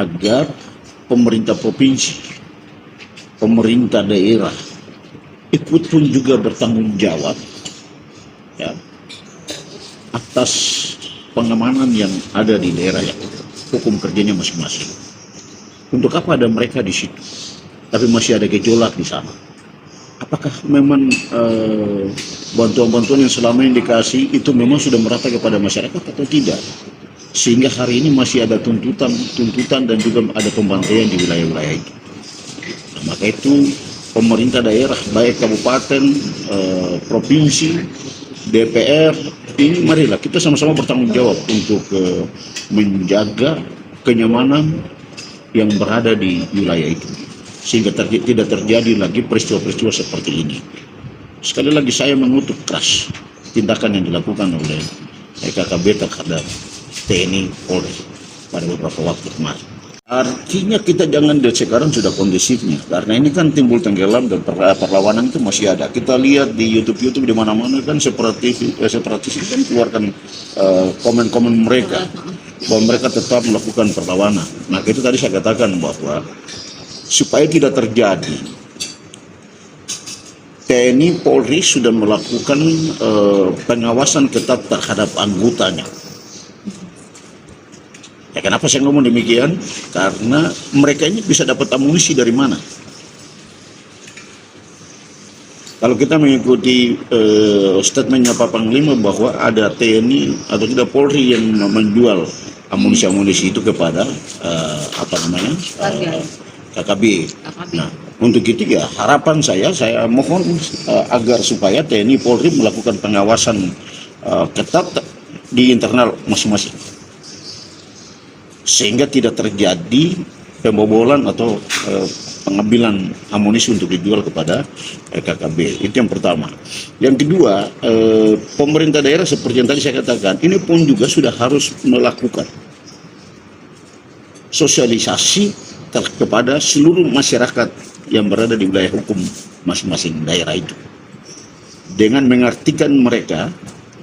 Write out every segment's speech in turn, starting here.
agar pemerintah provinsi, pemerintah daerah ikut pun juga bertanggung jawab ya, atas pengamanan yang ada di daerah yang hukum kerjanya masing-masing. Untuk apa ada mereka di situ? Tapi masih ada gejolak di sana. Apakah memang bantuan-bantuan yang selama ini dikasih itu memang sudah merata kepada masyarakat atau tidak? Sehingga hari ini masih ada tuntutan dan juga ada pembantaian di wilayah-wilayah itu. Nah, maka itu pemerintah daerah, baik kabupaten, provinsi, DPR, ini marilah kita sama-sama bertanggung jawab untuk menjaga kenyamanan yang berada di wilayah itu, sehingga tidak terjadi lagi peristiwa-peristiwa seperti ini. Sekali lagi saya mengutuk keras tindakan yang dilakukan oleh KKB terhadap TNI Polri pada beberapa waktu kemarin. Artinya kita jangan dari sekarang sudah kondisifnya, karena ini kan timbul tenggelam dan perlawanan itu masih ada. Kita lihat di YouTube di mana-mana kan separatis itu kan keluarkan komen-komen mereka bahwa mereka tetap melakukan perlawanan. Nah itu tadi saya katakan bahwa supaya tidak terjadi, TNI Polri sudah melakukan pengawasan ketat terhadap anggotanya. Ya, kenapa saya ngomong demikian? Karena mereka ini bisa dapat amunisi dari mana? Kalau kita mengikuti statementnya Pak Panglima bahwa ada TNI atau tidak Polri yang menjual amunisi-amunisi itu kepada KKB. Nah, untuk itu ya harapan saya mohon agar supaya TNI Polri melakukan pengawasan ketat di internal masing-masing, sehingga tidak terjadi pembobolan atau pengambilan amunisi untuk dijual kepada KKB. Itu yang pertama. Yang kedua, pemerintah daerah seperti yang tadi saya katakan, ini pun juga sudah harus melakukan sosialisasi kepada seluruh masyarakat yang berada di wilayah hukum masing-masing daerah itu, dengan mengartikan mereka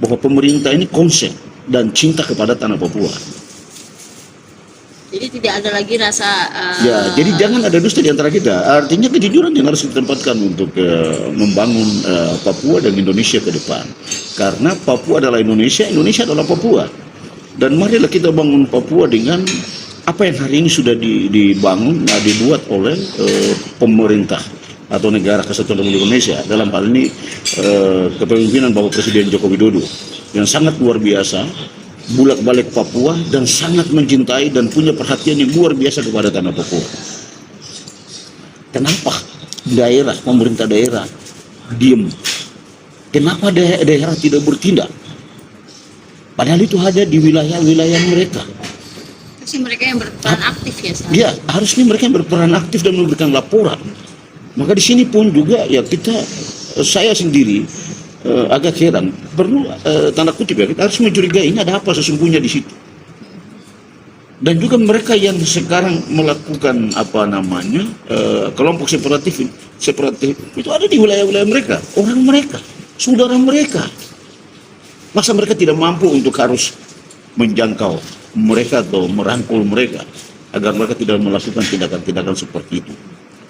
bahwa pemerintah ini konsen dan cinta kepada tanah Papua. Jadi tidak ada lagi rasa ya, jadi jangan ada dusta di antara kita. Artinya kejujuran yang harus ditempatkan untuk membangun Papua dan Indonesia ke depan. Karena Papua adalah Indonesia, Indonesia adalah Papua. Dan marilah kita bangun Papua dengan apa yang hari ini sudah dibangun, dibuat oleh pemerintah atau negara kesatuan Republik Indonesia. Dalam hal ini kepemimpinan Bapak Presiden Joko Widodo yang sangat luar biasa, bulak-balik Papua dan sangat mencintai dan punya perhatian yang luar biasa kepada tanah Papua. Kenapa pemerintah daerah diam? Kenapa daerah tidak bertindak? Padahal itu ada di wilayah-wilayah mereka. Harusnya mereka yang berperan aktif ya. Ya, harusnya mereka yang berperan aktif dan memberikan laporan. Maka di sini pun juga ya saya sendiri agak heran, perlu tanda kutip ya, kita harus mencurigai ini ada apa sesungguhnya di situ. Dan juga mereka yang sekarang melakukan kelompok separatif itu ada di wilayah-wilayah mereka, orang mereka, saudara mereka. Masa mereka tidak mampu untuk harus menjangkau mereka atau merangkul mereka agar mereka tidak melakukan tindakan-tindakan seperti itu.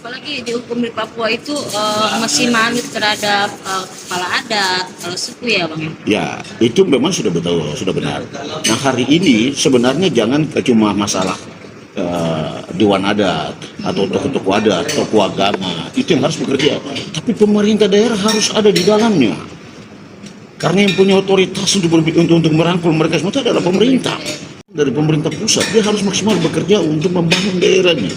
Apalagi di hukum di Papua itu masih manut terhadap kepala adat, kalau suku ya Bang? Ya, itu memang sudah betul, sudah benar. Nah hari ini sebenarnya jangan cuma masalah dewan adat atau tokoh-tokoh adat, tokoh agama, itu yang harus bekerja. Tapi pemerintah daerah harus ada di dalamnya. Karena yang punya otoritas untuk merangkul mereka semua itu adalah pemerintah. Dari pemerintah pusat, dia harus maksimal bekerja untuk membangun daerahnya.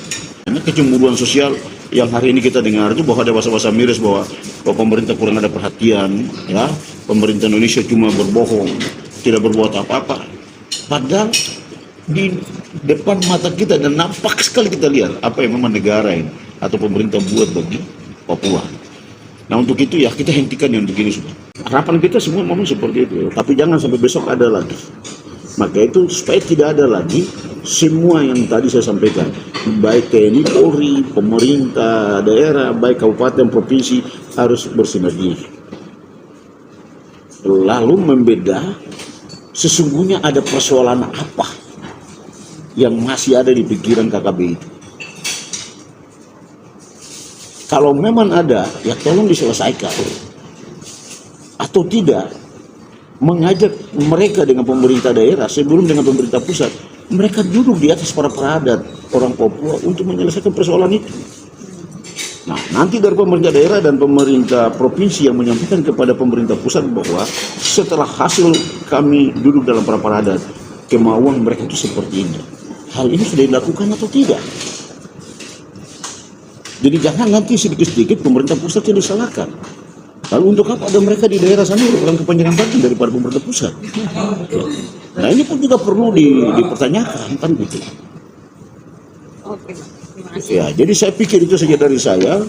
Karena kecemburuan sosial yang hari ini kita dengar itu bahwa ada bahasa-bahasa miris bahwa pemerintah kurang ada perhatian, ya, pemerintah Indonesia cuma berbohong, tidak berbuat apa-apa. Padahal di depan mata kita dan nampak sekali kita lihat apa yang memang negara ini atau pemerintah buat bagi Papua. Nah untuk itu ya kita hentikan yang begini sudah. Harapan kita semua memang seperti itu, tapi jangan sampai besok ada lagi. Maka itu supaya tidak ada lagi semua yang tadi saya sampaikan, baik TNI, Polri, pemerintah daerah, baik kabupaten, provinsi harus bersinergi. Lalu membeda sesungguhnya ada persoalan apa yang masih ada di pikiran KKB itu. Kalau memang ada, ya tolong diselesaikan. Atau tidak, mengajak mereka dengan pemerintah daerah sebelum dengan pemerintah pusat, mereka duduk di atas para peradat orang Papua untuk menyelesaikan persoalan itu. Nah, nanti dari pemerintah daerah dan pemerintah provinsi yang menyampaikan kepada pemerintah pusat bahwa setelah hasil kami duduk dalam para peradat, kemauan mereka itu seperti ini. Hal ini sudah dilakukan atau tidak? Jadi jangan nanti sedikit-sedikit pemerintah pusat yang disalahkan. Lalu untuk apa ada mereka di daerah sana merupakan kepanjangan tangan daripada pemerintah pusat? Nah ini pun juga perlu dipertanyakan kan gitu. Oke, Pak. Terima kasih. Ya, jadi saya pikir itu saja dari saya.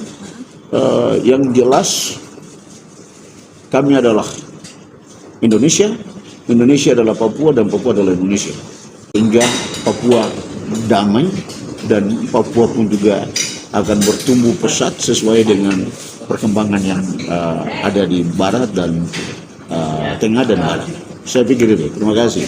Yang jelas kami adalah Indonesia, Indonesia adalah Papua dan Papua adalah Indonesia. Sehingga Papua damai dan Papua pun juga akan bertumbuh pesat sesuai dengan perkembangan yang ada di barat dan tengah dan barat. Saya pikir itu. Terima kasih.